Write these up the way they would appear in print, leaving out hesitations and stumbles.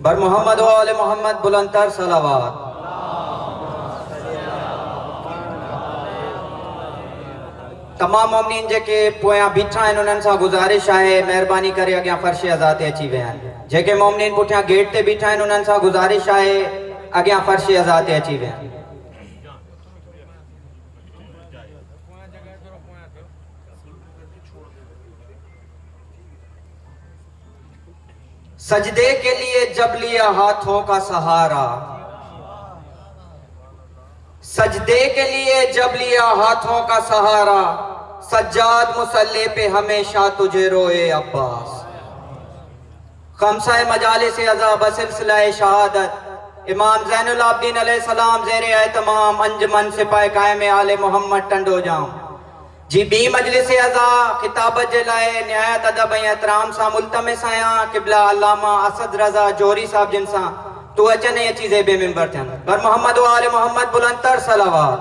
بر محمد و آل محمد بلندتر صلوات. تمام مومنین جے پویاں بیٹھا ہیں انہوں سے گزارش ہے مہربانی کرے اگیاں فرش ازاتے اچھی وے ہیں. جے مومنین پٹھیاں گیٹ تے بیٹھا ہیں انہوں سے گزارش ہے اگیاں فرش ازاتے اچھی وے ہیں. سجدے کے لیے جب لیا ہاتھوں کا سہارا، سجدے کے لیے جب لیا ہاتھوں کا سہارا، سجاد مصلی پہ ہمیشہ تجھے روئے عباس. خمسہ مجالس عزا بسلسلہ شہادت امام زین العابدین علیہ السلام زیر اہتمام انجمن سپاہ قائم آل محمد ٹنڈو جام جی بی مجلس عزا خطابت جلائے نہایت ادب احترام سا ملتمس آیاں قبلہ علامہ اسد رضا جوہری صاحب جن سا تو اچنے یہ چیزیں بے ممبر تھے بر محمد و آل محمد بلندتر صلوات.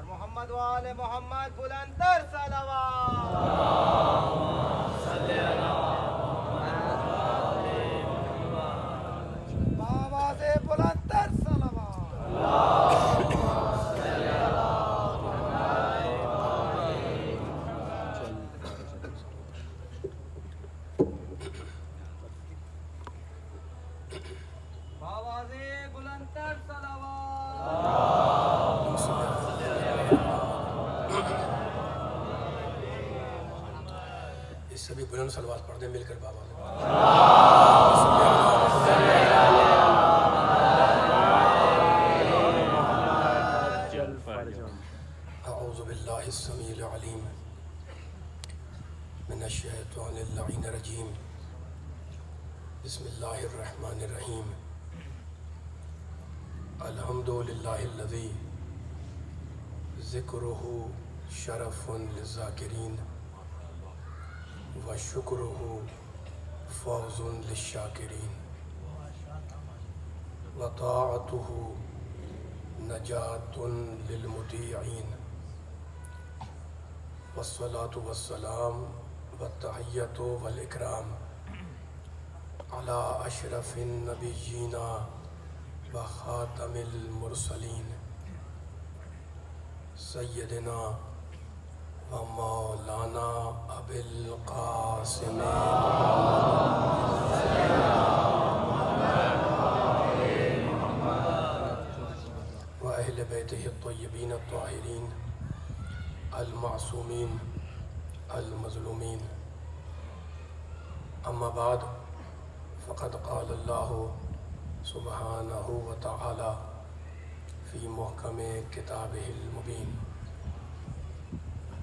محمد و آل محمد بلندتر صلوات. آواز بلندتر صلوات. آواز بلندتر صلوات. اس سے بھی بلند صلوات پڑھ دیں مل کر بابا. اعوذ باللہ السمیع العلیم من الشیطان اللعین الرجیم. بسم اللہ الرحمن الرحیم. الحمد للہ الذی ذکرہ شرف للذاکرین وشکرہ فوز للشاکرین وطاعتہ نجات للمطیعین والصلاة والسلام والتحیۃ والاکرام علی اشرف النبیین وخاتم المرسلین سیدنا و مولانا ابی القاسم و اہل بیتہ الطیبین الطاہرین المعصومین المظلومین. اما بعد فقد قال اللہ سبحانہ وتعالی فی محکم کتابہ المبین.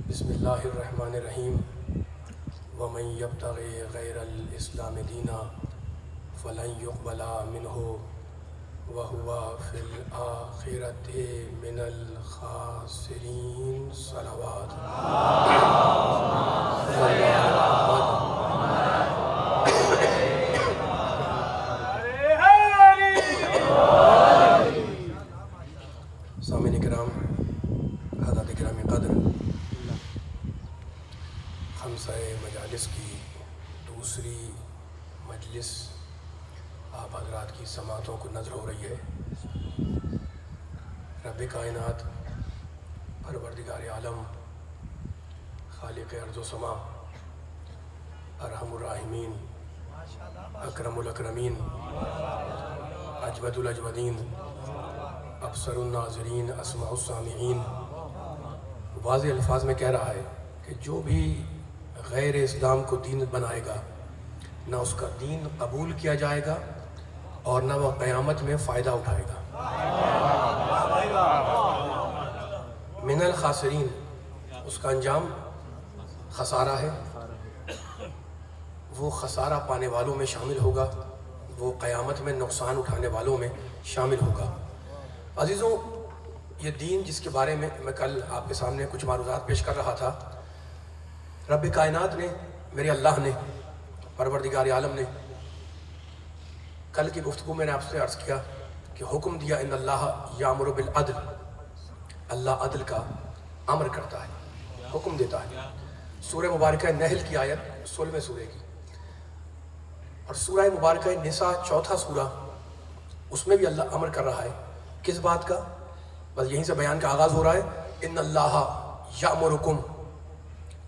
بسم اللہ الرحمن الرحیم. ومن یبتغی غیر الاسلام دینا فلن یقبل منہ وہو فی الآخرۃ من الخاسرین. صلوات. سامعین کرام، حضرات کرام قدر، خمسہ مجالس کی دوسری مجلس آپ حضرات کی سماعتوں کو نظر ہو رہی ہے. رب کائنات پروردگار عالم خالق ارض و سما ارحم الراحمین اکرم الاکرمین اجود الاجودین ابصر الناظرین اسمع السامعین واضح الفاظ میں کہہ رہا ہے کہ جو بھی غیر اسلام کو دین بنائے گا نہ اس کا دین قبول کیا جائے گا اور نہ وہ قیامت میں فائدہ اٹھائے گا. من الخاسرین، اس کا انجام خسارہ ہے، وہ خسارہ پانے والوں میں شامل ہوگا، وہ قیامت میں نقصان اٹھانے والوں میں شامل ہوگا. عزیزوں، یہ دین جس کے بارے میں کل آپ کے سامنے کچھ معروضات پیش کر رہا تھا، رب کائنات نے، میرے اللہ نے، پروردگار عالم نے کل کی گفتگو میں نے آپ سے عرض کیا کہ حکم دیا ان اللہ یامر بالعدل، اللہ عدل کا امر کرتا ہے، حکم دیتا ہے۔ سورہ مبارکہ نحل کی آیت 16ویں سورہ کی، اور سورہ مبارکہ نساء چوتھا سورہ، اس میں بھی اللہ امر کر رہا ہے۔ کس بات کا؟ بس یہیں سے بیان کا آغاز ہو رہا ہے۔ ان اللہ یأمرکم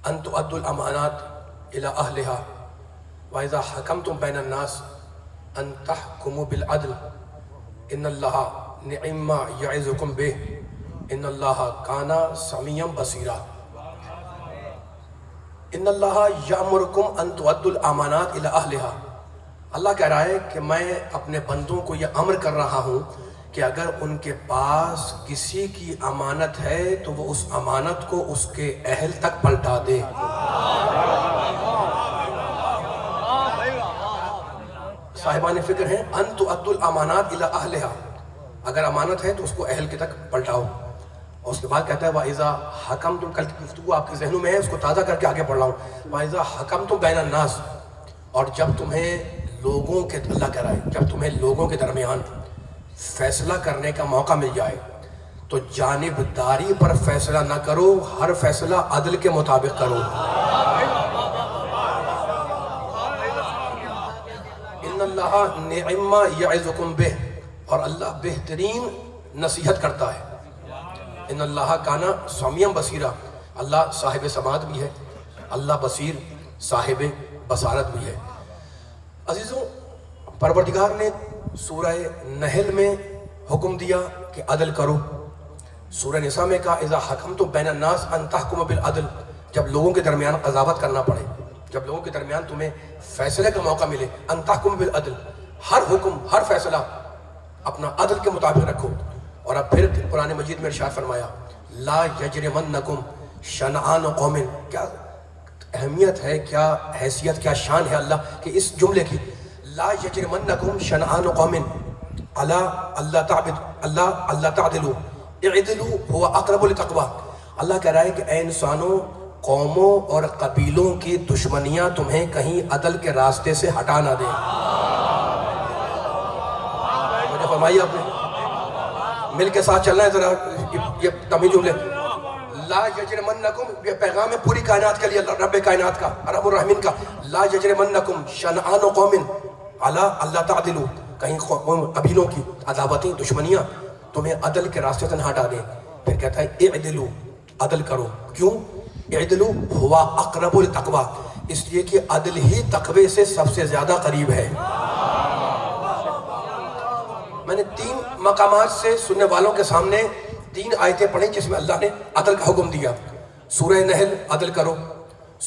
ان تؤدوا الامانات الی اہلہا واذا حکمتم بین الناس ان تحکموا بالعدل ان اللہ نعم ما یعظکم بہ ان اللہ کان سمیعا بصیرا۔ ان اللہ یأمرکم ان تؤدوا الامانات الی اہلہا، اللہ کہہ رہا ہے کہ میں اپنے بندوں کو یہ امر کر رہا ہوں کہ اگر ان کے پاس کسی کی امانت ہے تو وہ اس امانت کو اس کے اہل تک پلٹا دے۔ صاحبان فکر ہیں، ان تؤدوا الامانات الی اہلہا، اگر امانت ہے تو اس کو اہل کے تک پلٹاؤ۔ اور اس کے بعد کہتا ہے وَإِذَا حَكَمْتُمْ، کل کی گفتگو آپ کے ذہنوں میں ہے، اس کو تازہ کر کے آگے پڑھ رہا ہوں۔ وَإِذَا حَكَمْتُمْ بَيْنَ النَّاسِ، اور جب تمہیں لوگوں کے، اللہ کہہ رہا ہے جب تمہیں لوگوں کے درمیان فیصلہ کرنے کا موقع مل جائے تو جانبداری پر فیصلہ نہ کرو، ہر فیصلہ عدل کے مطابق کرو۔ ان اللہ نعم ما یعظکم بہ، اور اللہ بہترین نصیحت کرتا ہے۔ ان اللہ کان سمیعا بصیرا، اللہ صاحب سماعت بھی ہے، اللہ بصیر صاحب بصارت بھی ہے۔ عزیزوں، پروردگار نے سورہ نحل میں حکم دیا کہ عدل کرو، سورہ نساء میں کہا اذا حکمتم بین الناس ان تحکموا بالعدل، جب لوگوں کے درمیان قضاوت کرنا پڑے، جب لوگوں کے درمیان تمہیں فیصلے کا موقع ملے، ان تحکموا بالعدل، ہر حکم ہر فیصلہ اپنا عدل کے مطابق رکھو۔ اور اب پھر قرآن مجید میں ارشاد فرمایا لا یجرمنکم شنآن قوم، کیا اہمیت ہے، کیا حیثیت، کیا شان ہے اللہ کہ اس جملے کی، لا یجرمنکم شنآن قوم علی اللہ تعدلوا اعدلوا هو اقرب للتقوی۔ اللہ کہہ رہا ہے کہ اے انسانوں، قوموں اور قبیلوں کی دشمنیاں تمہیں کہیں عدل کے راستے سے ہٹا نہ دیں۔ مجھے فرمائیے آپ نے مل کے ساتھ چلنا ہے ذرا، یہ تمہیں جملے لا یجرمنکم، یہ پیغام ہے پوری کائنات کے لیے، رب کائنات کا، رب الرحمن کا۔ لا یجرمنکم شنآن قوم علی اللہ تعدلوا، کہیں قبیلوں کی عداوتیں، دشمنیاں تمہیں عدل کے راستے سے نہ ہٹا دیں۔ پھر کہتا ہے اعدلوا، عدل کرو۔ کیوں؟ اعدلوا هو اقرب للتقوی، اس لیے کہ عدل ہی تقوی سے سب سے زیادہ قریب ہے۔ میں نے 3 مقامات سے سننے والوں کے سامنے 3 آیتیں پڑھیں جس میں اللہ نے عدل کا حکم دیا۔ سورہ نحل عدل کرو،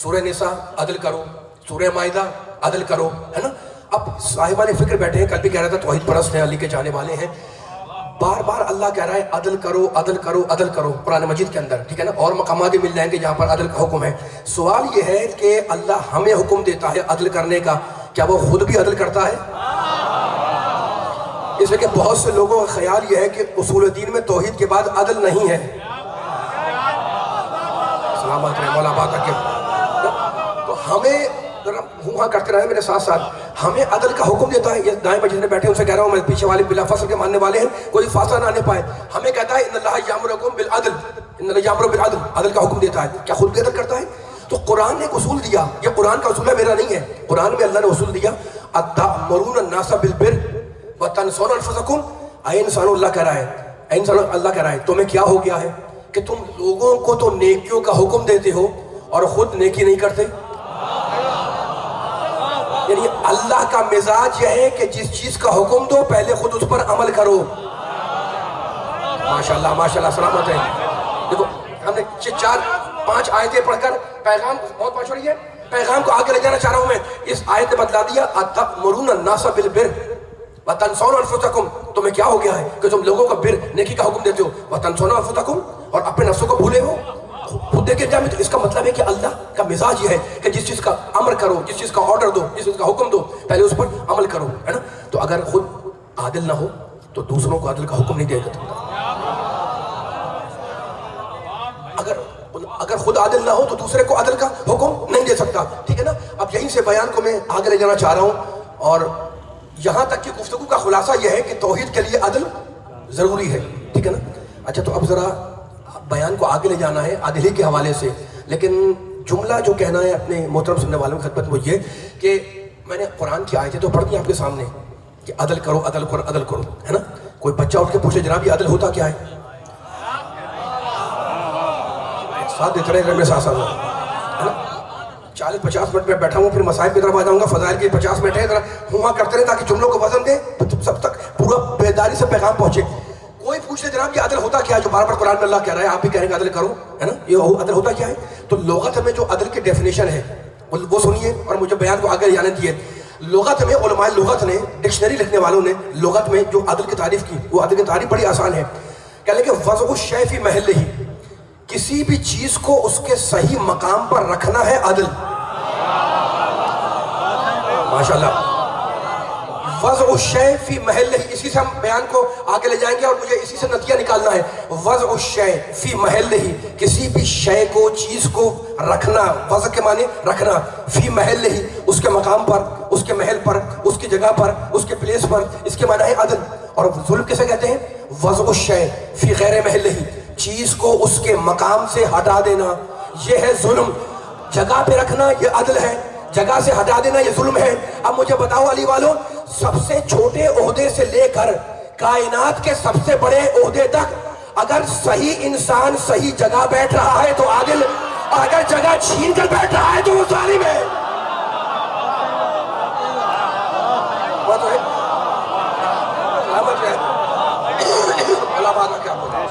سورہ نساء عدل کرو، سورہ مائدہ عدل کرو، ہے نا۔ اب صاحبان فکر بیٹھے ہیں، کل بھی کہہ رہا تھا توحید پرست ہیں، علی کے چاہنے والے ہیں، بار بار اللہ کہہ رہا ہے عدل کرو عدل کرو عدل کرو قرآن مجید کے اندر، ٹھیک ہے نا۔ اور مقامات بھی مل جائیں گے جہاں پر عدل کا حکم ہے۔ سوال یہ ہے کہ اللہ ہمیں حکم دیتا ہے عدل کرنے کا، کیا وہ خود بھی عدل کرتا ہے؟ اس لیے کہ بہت سے لوگوں کا خیال یہ ہے کہ اصول دین میں توحید کے بعد عدل نہیں ہے۔ سلامت رہے مولا بات کے، تو ہمیں ذرا ہاں کرتے رہے میرے ساتھ ساتھ، ہمیں عدل کا حکم دیتا ہے۔ یہ دائیں بجے میں بیٹھے ان سے کہہ رہا ہوں، میں پیچھے والے بلا فصل کے ماننے والے ہیں، کوئی فاصلہ نہ آنے پائے۔ ہمیں کہتا ہے ان اللہ یامرکم بالعدل، ان اللہ یامر بالعدل، عدل کا حکم دیتا ہے، کیا خود بھی عدل کرتا ہے؟ تو قرآن نے ایک اصول دیا، یہ قرآن کا اصول ہے، میرا نہیں ہے، قرآن میں اللہ نے اصول دیا اتأمرون الناس بالبر وتنسون انفسکم۔ اے انسانوں، اللہ کہہ رہا ہے، اے انسانوں، اللہ کہہ رہا ہے تمہیں کیا ہو گیا ہے کہ تم لوگوں کو تو نیکیوں کا حکم دیتے ہو اور خود نیکی نہیں کرتے۔ یعنی اللہ کا مزاج یہ ہے کہ جس چیز کا حکم دو پہلے خود اس پر عمل کرو۔ ماشاءاللہ ماشاءاللہ، سلامت ہے۔ دیکھو ہم نے 4-5 آیتیں پڑھ کر پیغام بہت پڑھ چھوڑی ہے، پیغام کو آگے لے جانا چاہ رہا ہوں میں۔ اس آیت نے بدلا دیا اتأمرون الناس بالبر وتنسون انفسکم، تمہیں کیا ہو گیا ہے کہ تم لوگوں کا بر نیکی کا حکم دیتے ہو، وتنسون انفسکم، اور اپنے نفسوں کو بھولے ہو۔ خود دیکھیں جائیں تو اس کا مطلب ہے کہ اللہ کا مزاج یہ ہے کہ جس چیز کا امر کرو، جس چیز کا آرڈر دو، جس چیز کا حکم دو، پہلے اس پر عمل کرو، ہے نا۔ تو اگر خود عادل نہ ہو تو دوسروں کو عدل کا حکم نہیں دے سکتا۔ اگر خود عادل نہ ہو تو دوسرے کو عدل کا حکم نہیں دے سکتا، ٹھیک ہے نا۔ اب یہیں سے بیان کو میں آگے لے جانا چاہ رہا ہوں، اور یہاں تک کہ گفتگو کا خلاصہ یہ ہے کہ توحید کے لیے عدل ضروری ہے، ٹھیک ہے نا۔ اچھا، تو اب ذرا بیان کو آگے لے جانا ہے عدل کے حوالے سے، لیکن جملہ جو کہنا ہے اپنے محترم سننے والوں کی خدمت میں یہ کہ میں نے قرآن کی آیتیں تو پڑھ دی آپ کے سامنے کہ عدل کرو عدل کرو عدل کرو، ہے نا؟ کوئی بچہ اٹھ کے پوچھے جناب یہ عدل ہوتا کیا ہے؟ ساتھ دیتے رہے میرے ساتھ ساتھ، ہے نا؟ 40-50 منٹ میں بیٹھا ہوں، پھر مسائل کی طرف آ جاؤں گا، فضائل کی 50 منٹ ہے، ذرا ہوا کرتے رہے تاکہ جملوں کو وزن دے، سب تک پورا بیداری سے پیغام پہنچے۔ کوئی پوچھ لے جناب یہ عدل ہوتا کیا ہے، جو بار بار قرآن میں اللہ کہہ رہا ہے آپ بھی کہہ رہے ہیں عدل کرو، ہے نا؟ یہ عدل ہوتا کیا ہے؟ تو لغت میں جو عدل کی ڈیفینیشن ہے وہ سنیے اور مجھے بیان کو آگے جانے دیے۔ لغت میں علماء لغت نے، ڈکشنری لکھنے والوں نے لغت میں جو عدل کی تعریف کی، وہ عدل کی تعریف بڑی آسان ہے۔ کہہ لیں کہ وضع الشیء فی محلہ، کسی بھی چیز کو اس کے صحیح مقام پر رکھنا ہے عدل۔ ماشاءاللہ، وضع الشیء فی محلہ، اسی سے ہم بیان کو آگے لے جائیں گے اور مجھے اسی سے نتیجہ نکالنا ہے۔ وضع الشیء فی محلہ، کسی بھی شے کو، چیز کو رکھنا، وضع کے معنی رکھنا، فی محلہ، اس کے مقام پر، اس کے محل پر، اس کی جگہ پر، اس کے پلیس پر، اس کے معنی ہے عدل۔ اور ظلم کسے کہتے ہیں؟ وضع الشیء فی غیر محلہ، چیز کو اس کے مقام سے ہٹا دینا، یہ ہے ظلم۔ جگہ پہ رکھنا یہ عدل ہے، جگہ سے ہٹا دینا یہ ظلم ہے۔ اب مجھے بتاؤ علی والوں، سب سے چھوٹے عہدے سے لے کر کائنات کے سب سے بڑے عہدے تک اگر صحیح انسان صحیح جگہ بیٹھ رہا ہے تو عادل، اور اگر جگہ چھین کر بیٹھ رہا ہے تو وہ ظالم ہے۔ وہ تو ہے، سلامت رہے، اللہ بات میں کیا بولے،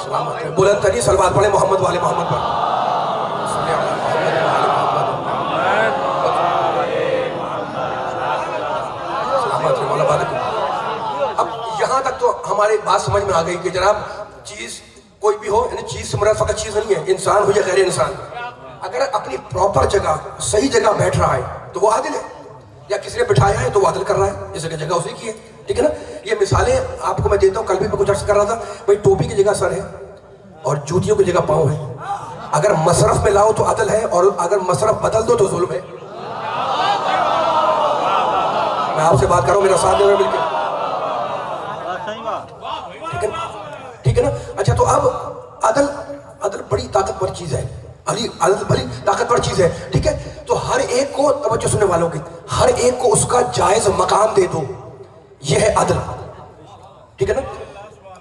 سلامت رہے، بلند ترین صلوات پڑھیں محمد والے محمد پر۔ اب یہاں تک تو ہماری بات سمجھ میں آ گئی کہ جناب چیز کوئی بھی ہو، یعنی چیز سے مراد فقط چیز نہیں ہے، انسان ہو یا غیر انسان، اگر اپنی پراپر جگہ صحیح جگہ بیٹھ رہا ہے تو وہ عادل ہے، یا کسی نے بٹھایا ہے تو وہ عادل کر رہا ہے، اس جگہ اسی کی ہے، ٹھیک ہے نا؟ یہ مثالیں آپ کو میں دیتا ہوں۔ کل بھی میں کچھ عرض کر رہا تھا، بھائی ٹوپی کی جگہ سر ہے اور جوتیوں کی جگہ پاؤں ہے، اگر مصرف میں لاؤ تو عدل ہے اور اگر مصرف بدل دو تو ظلم ہے۔ میں آپ سے بات کر رہا ہوں، میرا ساتھ دے رہے مل کے، ٹھیک ہے نا؟ اچھا تو اب عدل بڑی طاقتور چیز ہے، عدل بڑی طاقتور چیز ہے، ٹھیک ہے؟ تو ہر ایک کو، توجہ سننے والوں کی، ہر ایک کو اس کا جائز مقام دے دو، یہ ہے عدل، ٹھیک ہے نا؟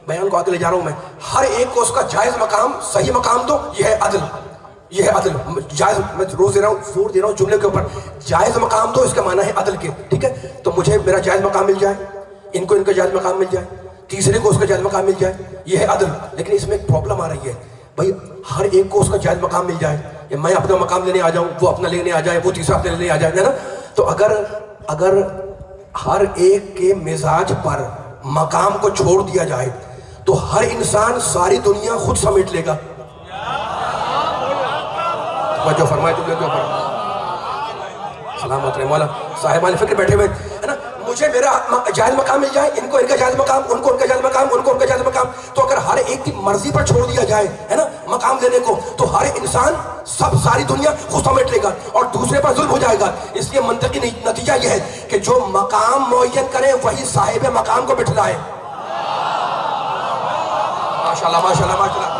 بیان کو آگے لے جا رہا ہوں میں، ہر ایک کو اس کا جائز مقام، صحیح مقام دو، یہ ہے عدل، یہ ہے عدل۔ جائز، میں روز دے رہا ہوں، زور دے رہا ہوں جملے کے اوپر، جائز مقام دو، اس کا معنی ہے عدل کے، ٹھیک ہے؟ تو مجھے میرا جائز مقام مل جائے، ان کو ان کا جائز مقام مل جائے، تیسرے کو اس کا جائز مقام مل جائے، یہ ہے عدل۔ لیکن اس میں ایک پرابلم آ رہی ہے، بھائی ہر ایک کو اس کا جائز مقام مل جائے، یا میں اپنا مقام لینے آ جاؤں، وہ اپنا لینے آ جائے، وہ تیسرا اپنا لینے آ جائے، ہے نا؟ تو اگر ہر ایک کے مزاج پر مقام کو چھوڑ دیا جائے تو ہر انسان ساری دنیا خود سمیٹ لے گا۔ جو فرمائے تم نے جو فرمائے، سلامت رہے مولا، صاحبان فکر بیٹھے ہوئے، ہے نا؟ مجھے میرا جائز مقام مل جائے، ان کو ان کا جائز مقام، ان کو ان کا جائز مقام، ان کو ان کا جائز مقام، تو اگر ہر ایک کی مرضی پر چھوڑ دیا جائے، ہے نا، مقام لینے کو، تو ہر انسان ساری دنیا خود سمیٹ لے گا اور دوسرے پر ظلم ہو جائے گا۔ اس لیے منطقی نتیجہ یہ ہے کہ جو مقام معین کرے وہی صاحب مقام کو بٹھلائے۔ ماشاءاللہ ماشاءاللہ ماشاءاللہ،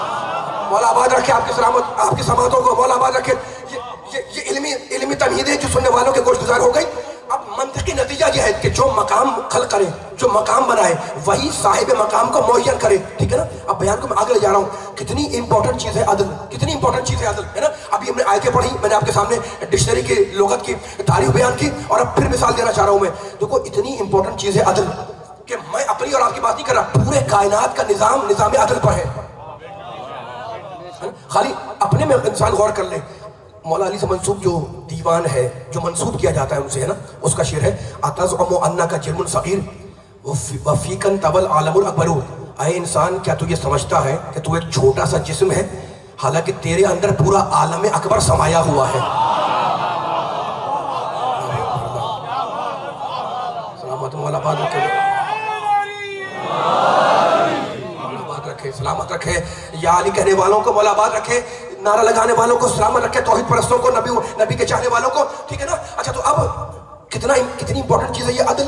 مولا آباد رکھے آپ کی سلامت، آپ کی سماعتوں کو مولا آباد رکھے۔ یہ علمی تمہید ہے جو سننے والوں کے گوش گزار ہو گئی۔ اب منطقی نتیجہ یہ ہے کہ جو مقام خلق کرے، جو مقام بنائے، وہی صاحب مقام کو معین کرے، ٹھیک ہے نا؟ اب بیان کو میں آگے لے جا رہا ہوں، کتنی امپورٹنٹ چیز ہے عدل، کتنی امپورٹنٹ چیز ہے عدل، ہے نا؟ ابھی ہم نے آیتیں پڑھی، میں نے آپ کے سامنے ڈکشنری کی لغت کی تعریف بیان کی، اور اب پھر مثال دینا چاہ رہا ہوں میں۔ دیکھو اتنی امپورٹنٹ چیز ہے عدل کہ میں اپنی اور آپ کی بات نہیں کر رہا، پورے کائنات کا نظام عدل پر ہے۔ خالی اپنے میں انسان غور کر لے، مولا علی سے منسوب جو دیوان ہے، جو منسوب کیا جاتا ہے ان سے، ہے نا، اس کا شعر ہے اتزعم انک جرم صغیر وفیکن طوی العالم الاکبر۔ اے انسان، کیا تو یہ سمجھتا ہے کہ تو ایک چھوٹا سا جسم ہے حالانکہ تیرے اندر پورا عالم اکبر سمایا ہوا ہے؟ سلامت مولا بات رکھے، سلامت رکھے، یا علی کہنے والوں کو مولا آباد رکھے، نعرہ لگانے والوں کو سلامت رکھے، توحید پرستوں کو، نبی کے چاہنے والوں کو، ٹھیک ہے نا؟ اچھا تو اب کتنی امپورٹنٹ چیز ہے یہ عدل،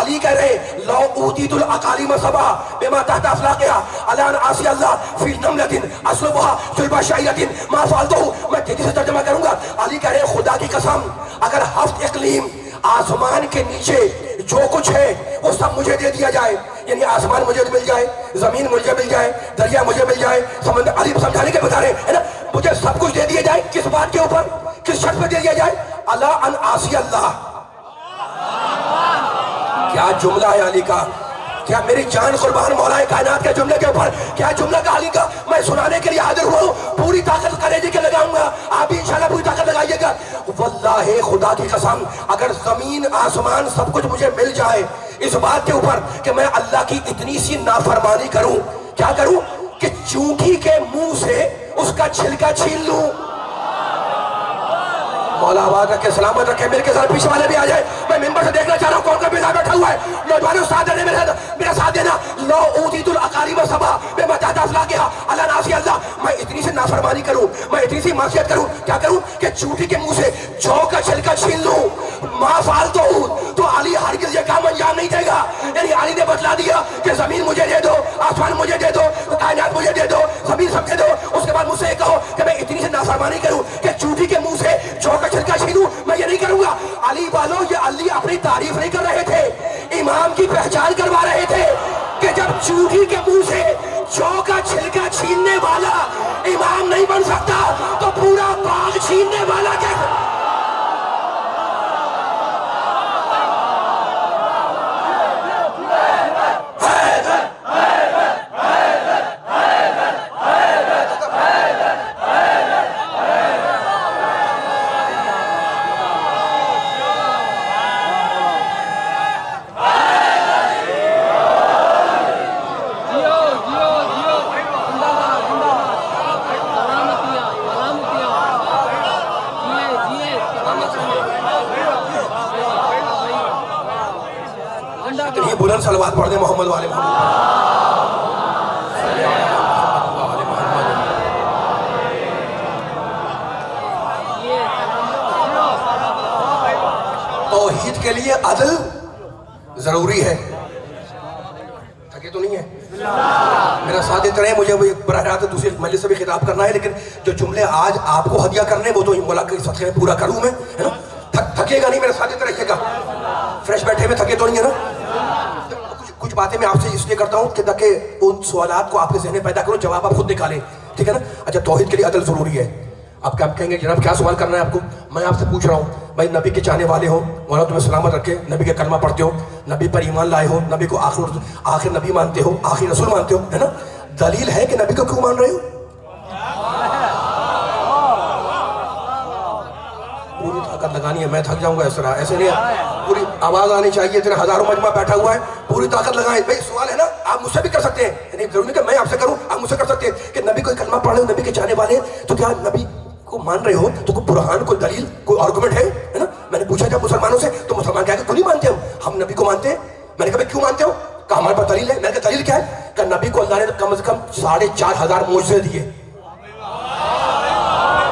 علی کہہ رہے لو اوتیت الاقالیم سبا بما تحت افلاقها علی ان عاصی اللہ فی نملۃ اصلبها جلب شعیرۃ ما فعلته. میں تیزی سے ترجمہ کروں گا. علی کہہ رہے خدا کی قسم اگر 7 اقلیم آسمان کے نیچے جو کچھ ہے وہ سب مجھے دے دیا جائے, یعنی آسمان مجھے مل جائے, زمین مجھے مل جائے, دریا مجھے مل جائے, سمندر, علی سمجھانے کے بتا رہے ہیں نا, مجھے سب کچھ دے دیا جائے, کس بات کے اوپر, کس شرط پہ دے دیا جائے, اللہ ان عاصی اللہ. کیا جملہ ہے علی کا, کیا میری جان قربان مولا کائنات کے جملے کے اوپر, کیا جملہ کا علی کا. میں سنانے کے لیے حاضر ہوا ہوں, پوری طاقت کلیجے کے لگاؤں گا, آپ بھی انشاءاللہ پوری طاقت لگائیے گا. واللہ خدا کی قسم اگر زمین آسمان سب کچھ مجھے مل جائے اس بات کے اوپر کہ میں اللہ کی اتنی سی نافرمانی کروں, کیا کروں, کہ چونٹی کے منہ سے اس کا چھلکا چھین لوں. مولا آباد رکھے, سلامت رکھے. میرے کے ساتھ پیچھے والے بھی آ جائے, میں ممبر سے دیکھنا چاہ رہا ہوں کون کا بیٹا بیٹھا ہوا ہے. نوجوانوں ساتھ دینے میرا ساتھ دینا. لو اوتیت الاقالیم سبا بما تحت افلاقها علی ناصی اللہ. میں اتنی سی نافرمانی کروں, میں اتنی سی معصیت کروں, کیا کروں, کہ چونٹی کے منہ سے جو کا چھلکا چھین لوں. ما فعلتہ, تو علی ہرگز یہ کام انجام نہیں دے گا. یعنی علی نے بتلا دیا کہ زمین مجھے دے دو, آسمان مجھے دے دو, کائنات مجھے دے دو, زمین سب دے دو. اس کے بعد مجھ سے یہ کہو کہ میں اتنی سی نافرمانی کروں کہ چونٹی کے منہ سے جو کا چھلکا چھینوں, میں یہ نہیں کروں گا. علی والوں, یہ علی اپنی تعریف نہیں کر رہے تھے, امام کی پہچان کروا رہے تھے کہ جب چونٹی کے منہ سے جو کا چھلکا چھیننے والا امام نہیں بن سکتا تو پورا باغ چھیننے والا کیسے. بلند صلوات پڑھ دیں محمد والے محمد. توحید کے لیے عدل ضروری ہے. تھکے تو نہیں ہے, میرا ساتھ دیتے رہے. مجھے براہ راست دوسرے مجلس سے بھی خطاب کرنا ہے, لیکن جو جملے آج آپ کو ہدیہ کرنے وہ تو ملاقات کے صدقے میں پورا کروں میں, ہے نا. تھکے گا نہیں, میرا ساتھ دیتے رہیے گا. فریش بیٹھے میں تھکے تو نہیں ہے نا. کچھ باتیں میں آپ سے اس لیے کرتا ہوں کہ تاکہ ان سوالات کو آپ کے ذہن میں پیدا کروں, جواب آپ خود نکالیں, ٹھیک ہے نا. اچھا, توحید کے لیے عدل ضروری ہے. آپ کیا کہیں گے جناب, کیا سوال کرنا ہے آپ کو. میں آپ سے پوچھ رہا ہوں, بھائی نبی کے چاہنے والے ہو, مولا تمہیں سلامت رکھے, نبی کا کلمہ پڑھتے ہو, نبی پر ایمان لائے ہو, نبی کو آخر نبی مانتے ہو, آخری رسول مانتے ہو, ہے نا. دلیل ہے کہ نبی کو کیوں مان رہے ہو. پوری طاقت لگانی ہے, میں تھک جاؤں گا اس طرح, ایسے نہیں ہے. پوری آواز آنی چاہیے, اتنے ہزاروں مجمع بیٹھا ہوا ہے, پوری طاقت لگائیں. بھائی سوال ہے نا, آپ مجھ سے بھی کر سکتے ہیں, یعنی ضروری نہیں کہ میں آپ سے کروں, آپ مجھ سے کر سکتے ہیں کہ نبی کو کلمہ پڑھ رہے ہو, نبی کے چاہنے والے ہیں, تو کیا نبی کو مان رہے ہو, تو کوئی برہان, کوئی دلیل, کوئی آرگومنٹ ہے نا. میں نے پوچھا جب مسلمانوں سے, تو مسلمان کہا کہ کیوں نہیں مانتے ہم نبی کو مانتے ہیں. میں نے کہا بھائی کیوں مانتے ہو, کہا ہمارے پاس دلیل ہے. میں نے کہا دلیل کیا ہے, کہ نبی کو اللہ نے کم از کم 4,500 معجزے دیے.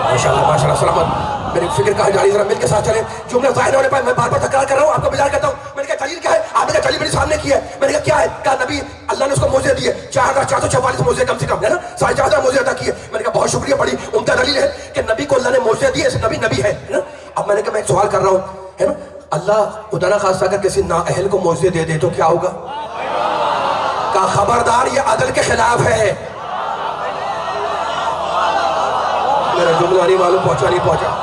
ماشاءاللہ ماشاءاللہ, سلامت. میری فکر کہا جاری, ذرا مل کے ساتھ چلیں. جملہ ظاہر ہونے پر میں بار بار تکرار کر رہا ہوں, آپ کو بیدار کرتا ہوں. میں نے کہا دلیل کیا ہے, آپ نے کہا دلیل میرے سامنے کی ہے. میں نے کہا کیا ہے, کہا نبی اللہ نے اس کو معجزے دیے 4,444 معجزے کم سے کم, ہے نا, 4,500 معجزے عطا کیے. میں نے کہا بہت شکریہ, بڑی عمدہ دلیل ہے کہ نبی کو اللہ نے معجزے دیے, اس نبی نبی ہے نا. اب میں نے کہا میں ایک سوال کر رہا ہوں, ہے نا, اللہ خدا نہ خواستہ اگر کسی نااہل کو معجزے دے دے تو کیا ہوگا. کہا خبردار, یہ عدل کے خلاف ہے. میرا جملہ نہیں معلوم پہنچا نہیں پہنچا,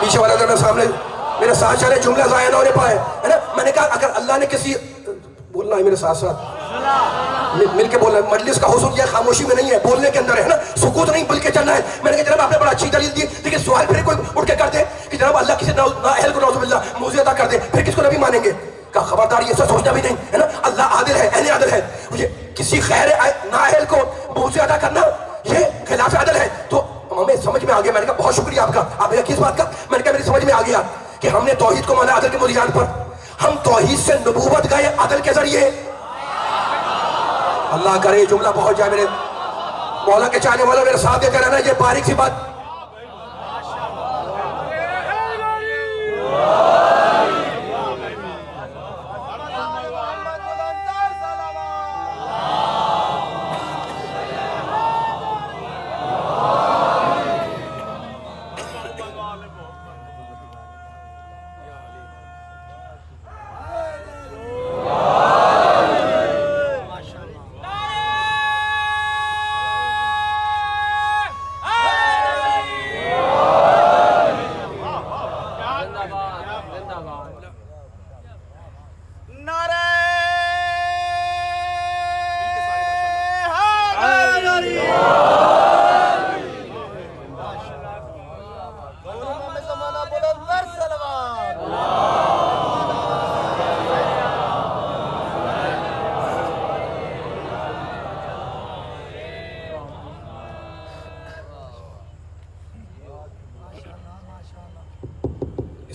پیچھے والا ذرا سامنے میرے ساتھ چلے, جملہ ضائع نہ ہونے پائے, ہے نا. میں نے کہا اگر اللہ نے کسی, بولنا ہے میرے ساتھ ساتھ مل کے بولنا, مجلس کا حسن یہ خاموشی میں نہیں ہے, بولنے کے اندر ہے نا, سکوت نہیں بلکہ چلنا ہے. میں نے کہا جناب آپ نے بڑا اچھی دلیل دی, لیکن سوال پھر کوئی اٹھ کے کر دے کہ جناب اللہ کسی نااہل کو نعوذ باللہ معجزے عطا کر دے, پھر کس کو نبی مانیں گے. کہا خبردار, یہ سب سوچنا بھی نہیں, ہے نا. اللہ عادل ہے, اہل عدل ہے. مجھے کسی غیر نااہل کو معجزے عطا کرنا یہ خلاف عدل ہے. تو ہمیں سمجھ میں آ گیا. میں نے کہا بہت شکریہ آپ کا. آپ نے کہا کس بات کا. میں نے کہا میری سمجھ میں آ گیا کہ ہم نے توحید کو مانا عدل کے بنیاد پر, ہم توحید سے نبوت گئے عدل کے ذریعے. اللہ کرے یہ جملہ پہنچ جائے میرے مولا کے چاہنے والوں, میرے ساتھ دیتے رہنا. یہ باریک سی بات,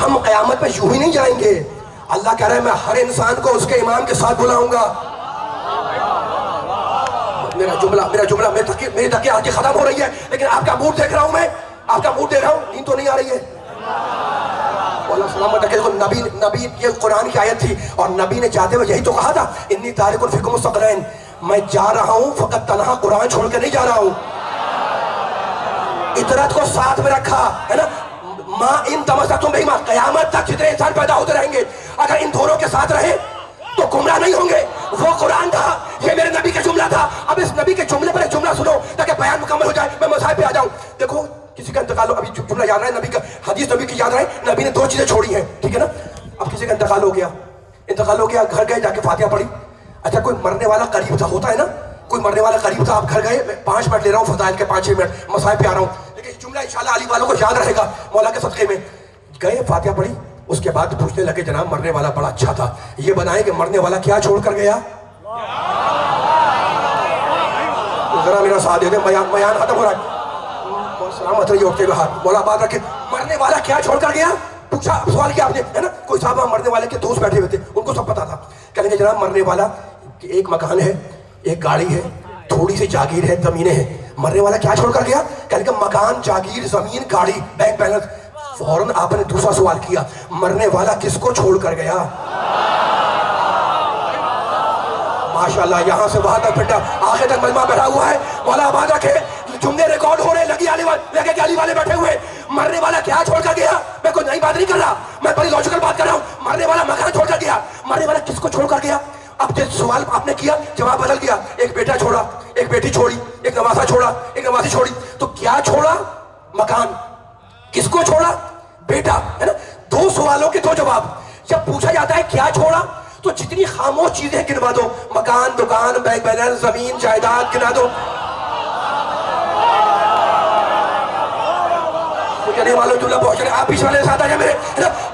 ہم قیامت میں یوں ہی نہیں جائیں گے. اللہ کہہ رہا ہے میں ہر انسان کو اس کے امام کے ساتھ بلاؤں گا. میرا جملہ میری تقی آج ختم ہو رہی ہے لیکن آپ کا موڈ دیکھ رہا ہوں میں, آپ کا موڈ دیکھ رہا ہوں, نیند تو نہیں آ رہی ہے. اللہ سلامت رکھے. نبی یہ قرآن کی آیت تھی اور نبی نے جاتے ہوئے یہی تو کہا تھا انی تارک فیکم الثقلین, میں جا رہا ہوں فقط تنہا قرآن چھوڑ کے نہیں جا رہا ہوں. اطرت کو ساتھ میں رکھا ہے نا, ماں ان تمسکتم بہما, قیامت تک جتنے انسان پیدا ہوتے رہیں گے اگر ان دونوں کے ساتھ رہے تو گمراہ نہیں ہوں گے. وہ قرآن تھا, یہ میرے نبی کا جملہ تھا. اب اس نبی کے جملے پر ایک جملہ سنو تاکہ بیان مکمل ہو جائے, میں مذاہب پہ آ جاؤں. دیکھو کسی کا انتقال ہو, ابھی جملہ یاد رہے, نبی کا حدیث نبی کی یاد رہے, نبی نے 2 چیزیں چھوڑی ہیں, ٹھیک ہے نا. اب کسی کا انتقال ہو گیا, گھر گئے, جا کے فاتحہ پڑھی. اچھا کوئی مرنے والا قریب تھا, ہوتا ہے نا, کوئی مرنے والا قریب تھا, آپ گھر گئے, 5 منٹ لے رہا ہوں فضائل کے, 5-6 منٹ مذاہب پہ آ رہا ہوں, لیکن جملہ انشاءاللہ علی والوں کو یاد رہے گا مولا کے صدقے میں. گئے فاتحہ پڑھی, اس کے بعد پوچھنے لگے جناب مرنے والا بڑا اچھا تھا, یہ بنائیں کہ مرنے والا کیا چھوڑ کر گیا. ذرا میرا ساتھ دے دیں, بیان ختم ہو رہا ہے. سلامت رہیے اٹھتے ہوئے ہاتھ, مولا بات رکھے. مرنے والا کیا چھوڑ کر گیا, پوچھا سوال کیا آپ نے, ہے نا. کوئی صاحب مرنے والے کے دوست بیٹھے ہوئے تھے, ان کو سب پتا تھا. کہیں گے جناب مرنے والا ایک مکان ہے, ایک گاڑی ہے, تھوڑی سی جاگیر ہے, زمینیں ہیں. مرنے والا کیا چھوڑ کر گیا, کہیں گے مکان, جاگیر, زمین, گاڑی, بینک بیلنس. فوراً آپ نے دوسرا سوال کیا, مرنے والا کس کو چھوڑ کر گیا. ماشاءاللہ, یہاں سے وہاں تک پھٹا, آخر تک مجمع بیٹھا ہوا ہے. مولا آباد رکھے, جملے ریکارڈ ہو رہے, لگے کہ علی والے بیٹھے ہوئے. مرنے والا کیا چھوڑ کر گیا, میں کوئی نئی بات نہیں کر رہا, میں بڑی لاجیکل بات کر رہا ہوں. مرنے والا مکان چھوڑ کر گیا, مرنے والا کس کو چھوڑ کر گیا. اب جس سوال آپ نے کیا جواب بدل گیا, ایک بیٹا چھوڑا, ایک بیٹی چھوڑی, ایک نواسا چھوڑا, ایک نواسی چھوڑی. تو کیا چھوڑا, مکان. کس کو چھوڑا, بیٹا, ہے نا. 2 سوالوں کے 2 جواب. جب پوچھا جاتا ہے کیا چھوڑا تو جتنی خاموش چیزیں گنوا دو, مکان, دکان, بینک بیلنس, زمین, جائیداد گنا دو. کہنے والوں جملہ پہنچ رہے, آپ پیچھے والے ساتھ آ جائیں میرے.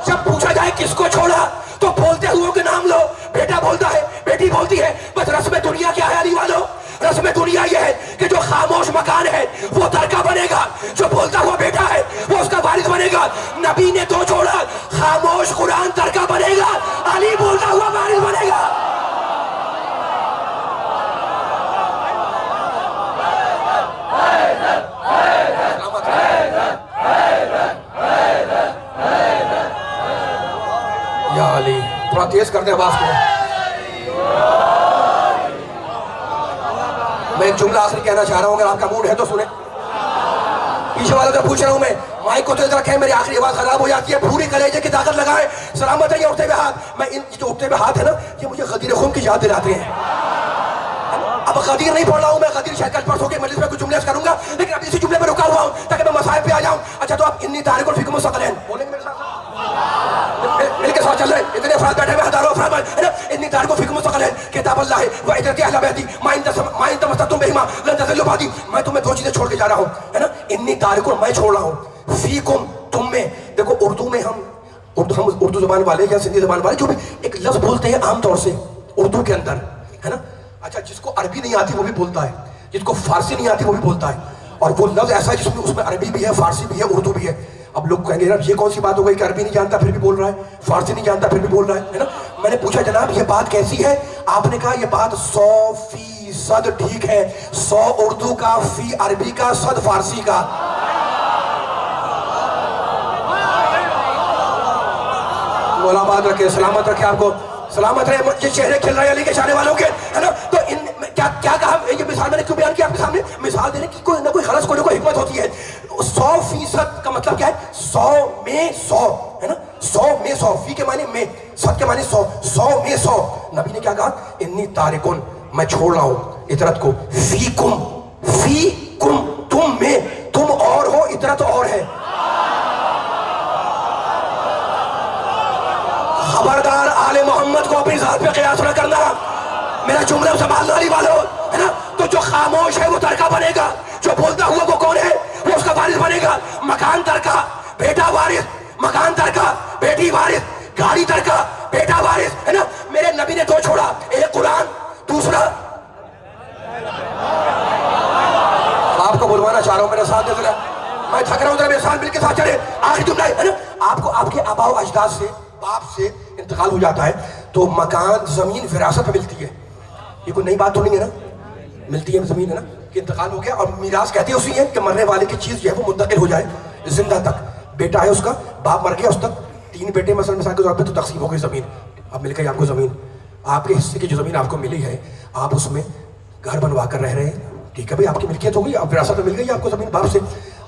جب پوچھا جائے کس کو چھوڑا تو بولتے ہوئے کے نام لو. بیٹا بولتا ہے, بیٹی بولتی ہے. بس رسم دنیا کیا ہے علی والوں, رسم دنیا یہ ہے کہ جو خاموش مکان ہے وہ ترکہ بنے گا, جو بولتا ہوا بیٹا ہے وہ اس کا وارث بنے گا. نبی نے 2 چھوڑا, خاموش قرآن ترکہ بنے گا, علی بولتا ہوا وارث بنے گا. یا علی, تھوڑا تیز کر دیں آواز کو. میں ایک جملہ آخر کہنا چاہ رہا ہوں, اگر آپ کا موڈ ہے تو سنیں. پیچھے والوں سے پوچھ رہا ہوں میں, مائک کو تیز رکھیں, میری آخری آواز خراب ہو جاتی ہے, پوری کلیجے کی طاقت لگائیں. سلامت رہیے اٹھتے ہوئے ہاتھ. میں ان جو اٹھتے ہوئے ہاتھ ہے نا, یہ مجھے غدیر خون کی یاد دلاتے ہیں. اب غدیر نہیں پڑھ رہا ہوں میں, غدیر شاید کل پرسوں کے مجلس میں کچھ جملے کروں گا, لیکن اب اسی جملے پہ رکا ہوا ہوں تاکہ میں مصائب پہ آ جاؤں. اچھا تو آپ انی تارک الفکم الثقلین بولیں گے میرے ساتھ, مل کے ساتھ چل رہے, اتنے افراد بیٹھے ہوئے, ہزاروں افراد ہے نا. انی تارک الفکم الثقلین کتاب اللہ و عترتی اہل بیتی ما ان تمسکتم بہما لن تضلوا بعدی. میں تمہیں 2 چیزیں چھوڑ کے جا رہا ہوں, ہے نا. انی تارک, میں چھوڑ رہا ہوں, فیکم, تم میں. دیکھو اردو میں ہم اردو زبان والے یا سندھی زبان والے جو بھی ایک لفظ بولتے ہیں عام طور سے اردو کے اندر, ہے نا. اچھا جس کو عربی نہیں آتی وہ بھی بولتا ہے, جس کو فارسی نہیں آتی وہ بھی بولتا ہے, اور وہ لفظ ایسا ہے جس میں اس میں عربی بھی ہے, فارسی بھی ہے, اردو بھی ہے. اب لوگ کہیں گے جناب یہ کون سی بات ہو گئی کہ عربی نہیں جانتا پھر بھی بول رہا ہے, فارسی نہیں جانتا پھر بھی بول رہا ہے نا. میں نے پوچھا جناب یہ بات کیسی ہے, آپ نے کہا یہ بات 100% ٹھیک ہے, 100 اردو کا, فی عربی کا, 100 فارسی کا. مولا آباد رکھے, سلامت رکھے آپ کو, سلامت رہے. یہ چہرے کھل رہے ہیں علی کے شانے والوں کے, ہے نا. تو ان کیا کہا, یہ مثال میں نے کیوں بیان کیا آپ کے سامنے, مثال دینے کی کوئی نہ کوئی غرض, کوئی نہ کوئی حکمت ہوتی ہے. 100% کا مطلب کیا ہے, 100 میں 100, ہے نا. 100 میں 100, فی کے معنی میں, 100 کے معنی 100, 100 میں 100. نبی نے کیا کہا, انی تارکن, میں چھوڑ رہا ہوں اطرت کو, فیکم, فیکم, تم میں, تم اور ہو, اطرت اور ہے. خبردار آل محمد کو اپنی ذات پہ قیاس نہ کرنا. میرا جملہ سنبھالنا علی والوں, ہے نا. تو جو خاموش ہے وہ ترکہ بنے گا, جو بولتا ہوا وہ کون ہے, وہ اس کا وارث بنے گا. مکان ترکہ, بیٹا وارث, مکان ترکہ, بیٹی وارث, گاڑی ترکہ, بیٹا وارث, ہے نا. میرے نبی نے 2 چھوڑا, ایک قرآن, دوسرا. آپ کو بلوانا چاہ رہا ہوں میرے ساتھ, میں تھک رہا ہوں, میرے ساتھ مل کے ساتھ چلے. آخری جملہ ہے نا, آپ کو آپ کے آبا و اجداد سے باپ سے انتقال ہو جاتا ہے تو مکان زمین وراثت میں ملتی ہے. یہ کوئی نئی بات تو نہیں ہے نا, ملتی ہے زمین ہے نا, کہ انتقال ہو گیا. اور میراث کہتے ہیں اسی ہے کہ مرنے والے کی چیز جو ہے وہ منتقل ہو جائے زندہ تک. بیٹا ہے اس کا, باپ مر گیا, اس تک 3 بیٹے مثلا مثال کے طور پہ, تو تقسیم ہو گئی زمین. اب مل گئی آپ کو زمین, آپ کے حصے کی جو زمین آپ کو ملی ہے آپ اس میں گھر بنوا کر رہ رہے ہیں, ٹھیک ہے بھائی, آپ کی ملکیت ہو گئی, اب وراثت میں مل گئی آپ کو زمین باپ سے.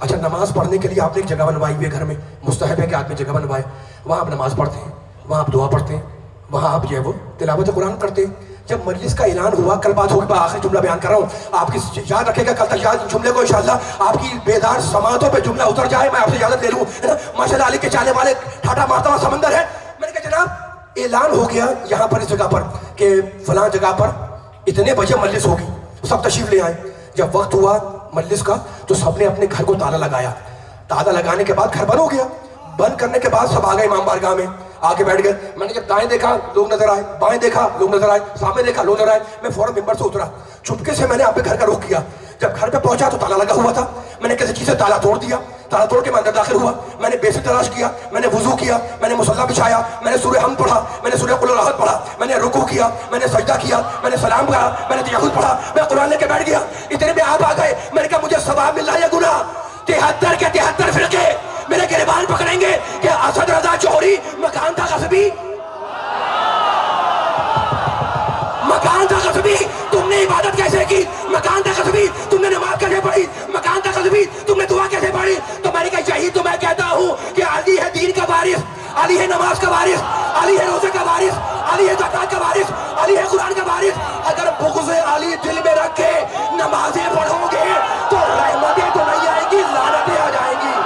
اچھا, نماز پڑھنے کے لیے آپ نے ایک جگہ بنوائی ہوئی ہے گھر میں, مستحب ہے کہ آدمی جگہ بنوائے, وہاں آپ نماز پڑھتے ہیں, وہاں آپ دعا پڑھتے ہیں, وہاں آپ جو ہے وہ تلاوت قرآن کرتے ہیں. جب مجلس کا اعلان ہوا, کل بات ہوگی, میں آخری جملہ بیان کر رہا ہوں, آپ کی یاد رکھے گا کل تک یاد جملے کو انشاءاللہ آپ کی بیدار سماعتوں پہ جملہ اتر جائے, میں آپ سے اجازت لے لوں, ہے نا. ماشاءاللہ علی کے چالے والے ٹھاٹا مارتا ہوا سمندر ہے. میں نے کہا جناب اعلان ہو گیا یہاں پر اس جگہ پر کہ فلاں جگہ پر اتنے بجے مجلس ہوگی, سب تشریف لے آئے. جب وقت ہوا مجلس کا تو سب نے اپنے گھر کو تالا لگایا. تالا لگانے کے بعد گھر بند ہو گیا. بند کرنے کے بعد سب آ گئے امام بارگاہ میں, آ کے بیٹھ گئے. میں نے جب دائیں دیکھا لوگ نظر آئے, بائیں دیکھا لوگ نظر آئے, سامنے دیکھا لوگ نظر آئے. میں فوراً ممبر سے اترا, چپکے سے میں نے اپنے گھر کا رخ کیا. جب گھر پہ پہنچا تو تالا لگا ہوا تھا. میں نے کسی چیز سے تالا توڑ دیا, تالا توڑ کے میں اندر داخل ہوا. میں نے بیسن تلاش کیا, میں نے وضو کیا, میں نے مصلی بچھایا, میں نے سورہ حمد پڑھا, میں نے سورہ قل الاحد پڑھا, میں نے رکوع کیا, میں نے سجدہ کیا, میں نے سلام پڑھا, میں نے تشہد پڑھا, میں قرآن لے کے بیٹھ گیا. اتنے میں آپ آ گئے. میں نے کہا مجھے ثواب مل رہا ہے یا گناہ؟ 73 کے 73 فرقے میرے گریبان پکڑیں گے کہ اسد رضا جوہری مکان تھا غصبی, مکان تھا غصبی. تم نے عبادت کیسے کی؟ مکان تھا غصبی. تم نے نماز کیسے پڑھی؟ مکان تھا غصبی. تم نے دعا کیسے پڑھی؟ تو میں نے کہا یہی تو میں کہتا ہوں کہ علی ہے دین کا وارث, علی ہے نماز کا وارث, علی ہے روزے کا وارث, علی ہے زکات کا وارث, علی ہے قرآن کا وارث. اگر بغض علی دل میں رکھ کے نمازیں پڑھو گے تو رحمتیں تو نہیں آئیں گی, لعنتیں آ جائیں گی.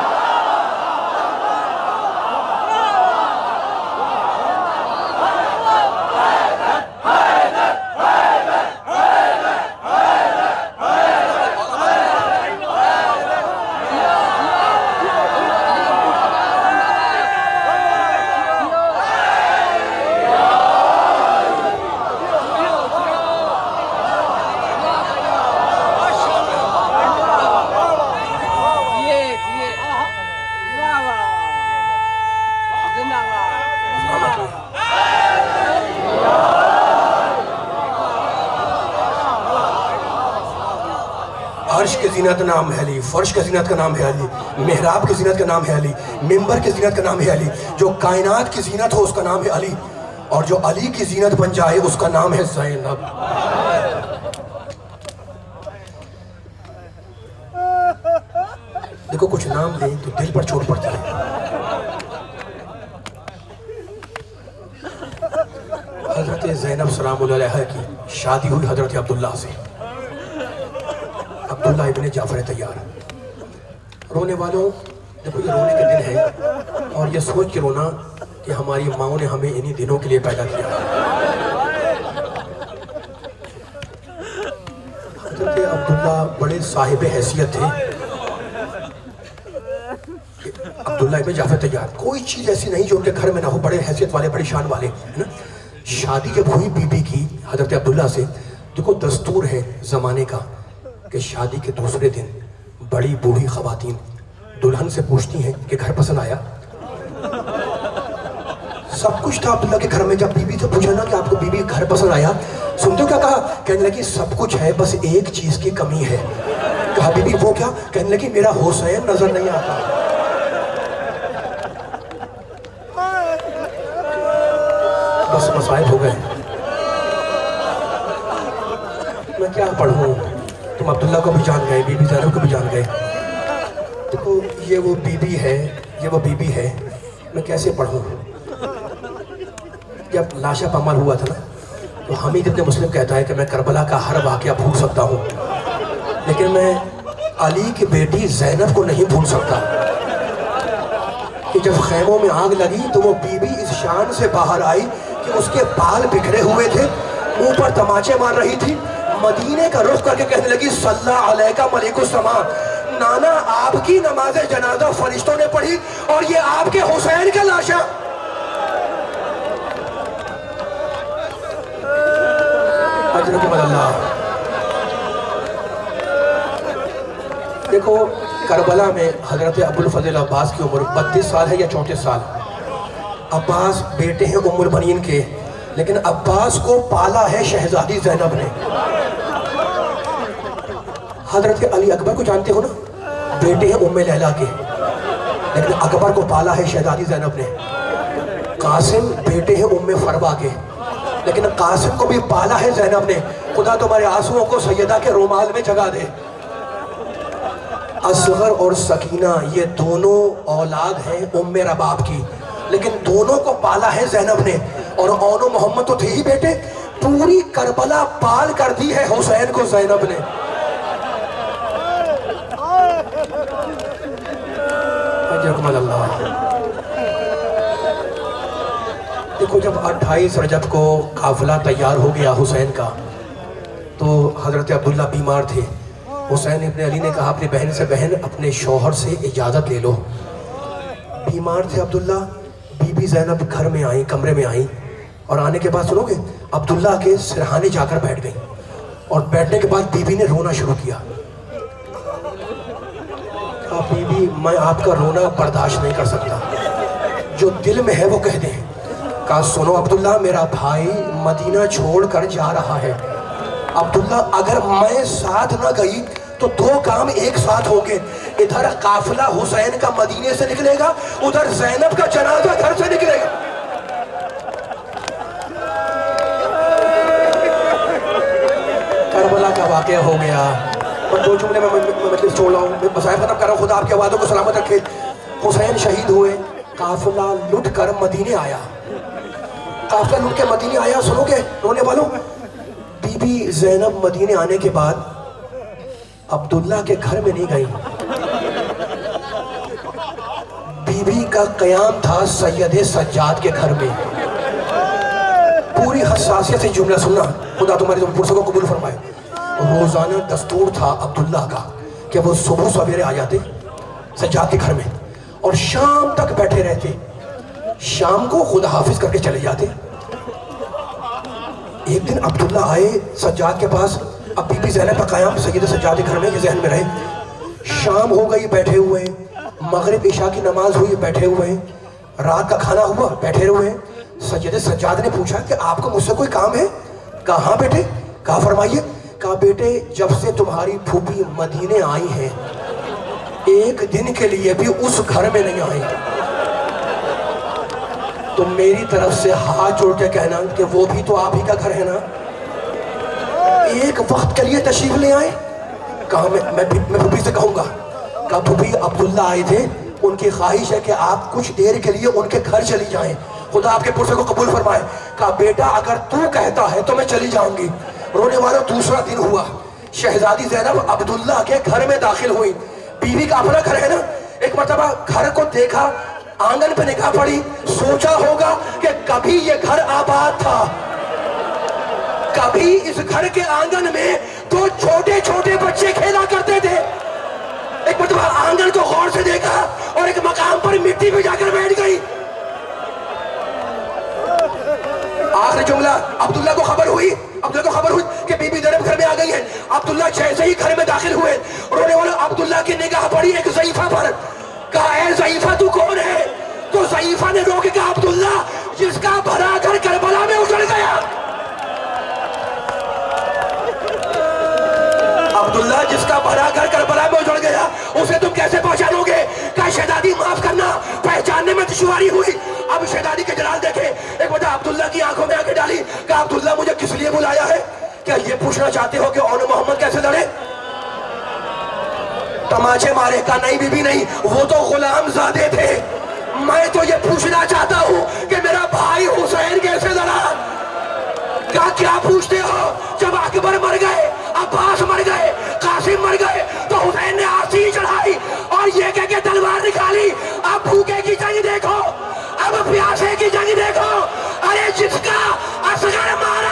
عرش کی زینت نام ہے علی, فرش کی زینت کا نام ہے علی, محراب کی زینت کا نام ہے علی, ممبر کی زینت کا نام ہے علی. جو کائنات کی زینت ہو اس کا نام ہے علی, اور جو علی کی زینت بن جائے اس کا نام ہے زینب. دیکھو کچھ نام لیں تو دل پر چوٹ پڑتی ہے. حضرت زینب سلام اللہ علیہا کی شادی ہوئی حضرت عبداللہ سے, عبداللہ ابن جعفر طیار. رونے والوں دیکھو یہ رونے کے دن ہے, اور یہ سوچ کے رونا کہ ہماری ماؤں نے ہمیں انہی دنوں کے لیے پیدا کیا ہے. حضرت عبداللہ بڑے صاحب حیثیت تھے. عبداللہ ابن جعفر طیار, کوئی چیز ایسی نہیں جو ان کے گھر میں نہ ہو, بڑے حیثیت والے, بڑی شان والے, ہے نا. شادی جب ہوئی بی بی کی حضرت عبداللہ سے, دیکھو دستور ہے زمانے کا کہ شادی کے دوسرے دن بڑی بوڑھی خواتین دلہن سے پوچھتی ہیں کہ گھر پسند آیا. سب کچھ تھا عبداللہ کے گھر میں. جب بی بی سے پوچھا نا کہ آپ کو بی بی گھر پسند آیا, سنتے ہو کیا کہا؟ کہنے لگی سب کچھ ہے, بس ایک چیز کی کمی ہے. کہا بی بی وہ کیا؟ کہنے لگی میرا حسین نظر نہیں آتا. بس مسائل ہو گئے. میں کیا پڑھوں, تم عبداللہ کو بھی جان گئے, بی بی زینب کو بھی جان گئے. دیکھو یہ وہ بی بی ہے, یہ وہ بی بی ہے, میں کیسے پڑھوں. جب لاشا پامال ہوا تھا نا تو حمید ابن مسلم کہتا ہے کہ میں کربلا کا ہر واقعہ بھول سکتا ہوں, لیکن میں علی کی بیٹی زینب کو نہیں بھول سکتا کہ جب خیموں میں آگ لگی تو وہ بی بی اس شان سے باہر آئی کہ اس کے بال بکھرے ہوئے تھے, منہ پر تماچے مار رہی تھی, مدینے کا رخ کر کے کہنے لگی صلی علیکہ ملک السما. نانا آپ کی نماز جنازہ فرشتوں نے پڑھی اور یہ آپ کے حسین کا لاشا. اجرکم اللہ. دیکھو کربلا میں حضرت ابوالفضل عباس کی عمر 32 سال ہے یا 34 سال. عباس بیٹے ہیں ام البنین کے، لیکن عباس کو پالا ہے شہزادی زینب نے. حضرت علی اکبر کو جانتے ہو نا، بیٹے ہیں ام لیلا کے، لیکن اکبر کو پالا ہے شہزادی زینب نے. قاسم بیٹے ہیں ام فروا کے، لیکن قاسم کو بھی پالا ہے زینب نے. خدا تمہارے آنسوؤں کو سیدہ کے رومال میں جگا دے. اصغر اور سکینہ یہ دونوں اولاد ہیں ام رباب کی، لیکن دونوں کو پالا ہے زینب نے. اور اون و محمد تو تھے ہی بیٹے، پوری کربلا پال کر دی ہے حسین کو زینب نے. اجرکم اللہ. دیکھو جب 28 رجب کو قافلہ تیار ہو گیا حسین کا، تو حضرت عبداللہ بیمار تھے. حسین ابن علی نے کہا اپنی بہن سے، بہن اپنے شوہر سے اجازت لے لو. بیمار تھے عبداللہ. بی بی زینب گھر میں آئیں، کمرے میں آئیں، اور آنے کے بعد سنو گے عبداللہ کے سرہانے جا کر بیٹھ گئیں. اور بیٹھنے کے بعد بی بی نے رونا شروع کیا. کہا بی بی میں آپ کا رونا برداشت نہیں کر سکتا، جو دل میں ہے وہ کہہ دیں. کہا سنو عبداللہ، میرا بھائی مدینہ چھوڑ کر جا رہا ہے. عبداللہ اگر میں ساتھ نہ گئی تو 2 کام ایک ساتھ ہوں گے. ادھر قافلہ حسین کا مدینے سے نکلے گا، ادھر زینب کا جنازہ گھر سے نکلے گا. کربلا کا واقعہ ہو گیا. اور 2 جملے میں مجلس چھوڑ رہا ہوں، مسائل ختم کر رہا ہوں. خدا آپ کے وعدوں کو سلامت رکھے. حسین شہید ہوئے، قافلہ لٹ کر مدینے آیا. قافلہ لٹ کے مدینے آیا. سنو گے رونے والوں، بی بی زینب مدینے آنے کے بعد عبداللہ کے گھر میں نہیں گئی. بی بی کا قیام تھا سید سجاد کے گھر میں. پوری حساسیت سے جملہ سننا، خدا تمہاری پرسوں کو قبول فرمائے. روزانہ دستور تھا عبداللہ کا کہ وہ صبح سویرے آ جاتے سجاد کے گھر میں اور شام تک بیٹھے رہتے. شام کو خدا حافظ کر کے چلے جاتے. ایک دن عبداللہ آئے سجاد کے پاس. اب بی بی زینب کا قیام سید سجاد کے گھر میں، یہ ذہن میں رہے. شام ہو گئی، بیٹھے ہوئے. مغرب عشاء کی نماز ہوئی، بیٹھے ہوئے. رات کا کھانا ہوا، بیٹھے ہوئے. سید سجاد نے پوچھا کہ آپ کو مجھ سے کوئی کام ہے؟ کہا ہاں بیٹے. کہا فرمائیے. کہا بیٹے جب سے تمہاری پھوپھی مدینے آئی ہیں ایک دن کے لیے بھی اس گھر میں نہیں آئی. تو میری طرف سے ہاتھ جوڑ کے کہنا کہ وہ بھی تو آپ ہی کا گھر ہے نا، ایک وقت کے لیے تشریف لے آئے. کہا میں پھوپھی سے کہوں گا. کہا پھوپھی عبداللہ آئے تھے، ان کی خواہش ہے کہ آپ کچھ دیر کے لیے ان کے گھر چلی جائیں. خدا آپ کے پرسے کو قبول فرمائے. کہا بیٹا اگر تو کہتا ہے تو میں چلی جاؤں گی. رونے والوں دوسرا دن ہوا. شہزادی زینب عبداللہ کے گھر میں داخل ہوئی. بیوی کا اپنا گھر ہے نا. ایک مرتبہ گھر کو دیکھا، آنگن پہ نگاہ پڑی. سوچا ہوگا کہ کبھی یہ گھر آباد تھا، کبھی اس گھر کے آنگن میں 2 چھوٹے چھوٹے بچے کھیلا کرتے تھے. ایک مرتبہ آنگن کو غور سے دیکھا اور ایک مقام پر مٹی پہ جا کر بیٹھ گئی. آخری جملہ، عبداللہ کو خبر ہوئی کہ بی بی زینب گھر میں آ گئی ہے. عبداللہ جیسے ہی گھر میں داخل ہوئے، رونے والے عبداللہ کی نگاہ پڑی ایک ضعیفہ پر. کہا اے ضعیفہ تو کون ہے؟ تو ضعیفہ نے رو کے کہا عبداللہ جس کا بھرا گھر کربلا میں اجڑ گیا. عبداللہ جس کا بھرا گھر کربلا میں اجڑ گیا، اسے تم کیسے پہچانو گے؟ کہا شہزادی معاف کرنا، پہچاننے میں دشواری ہوئی. اب شہزادی کے جلال دیکھے. ایک بار عبداللہ کی آنکھوں میں آنکھیں ڈالی. کہا عبداللہ مجھے کس لیے بلایا ہے؟ کیا یہ پوچھنا چاہتے ہو کہ اون محمد کیسے لڑے؟ تماچے مارے؟ کہا نہیں بی بی نہیں، وہ تو غلام زادے تھے. میں تو یہ پوچھنا چاہتا ہوں کہ میرا بھائی حسین کیسے لڑا. کہا کیا پوچھتے ہو؟ جب اکبر مر گئے، عباس مر گئے، قاسم مر گئے، تو حسین نے آسی چڑھائی اور یہ کہہ کے تلوار نکالی اب بھوکے کی جنگ دیکھو، اب پیاسے کی جنگ دیکھو. ارے جس کا اصغر مارا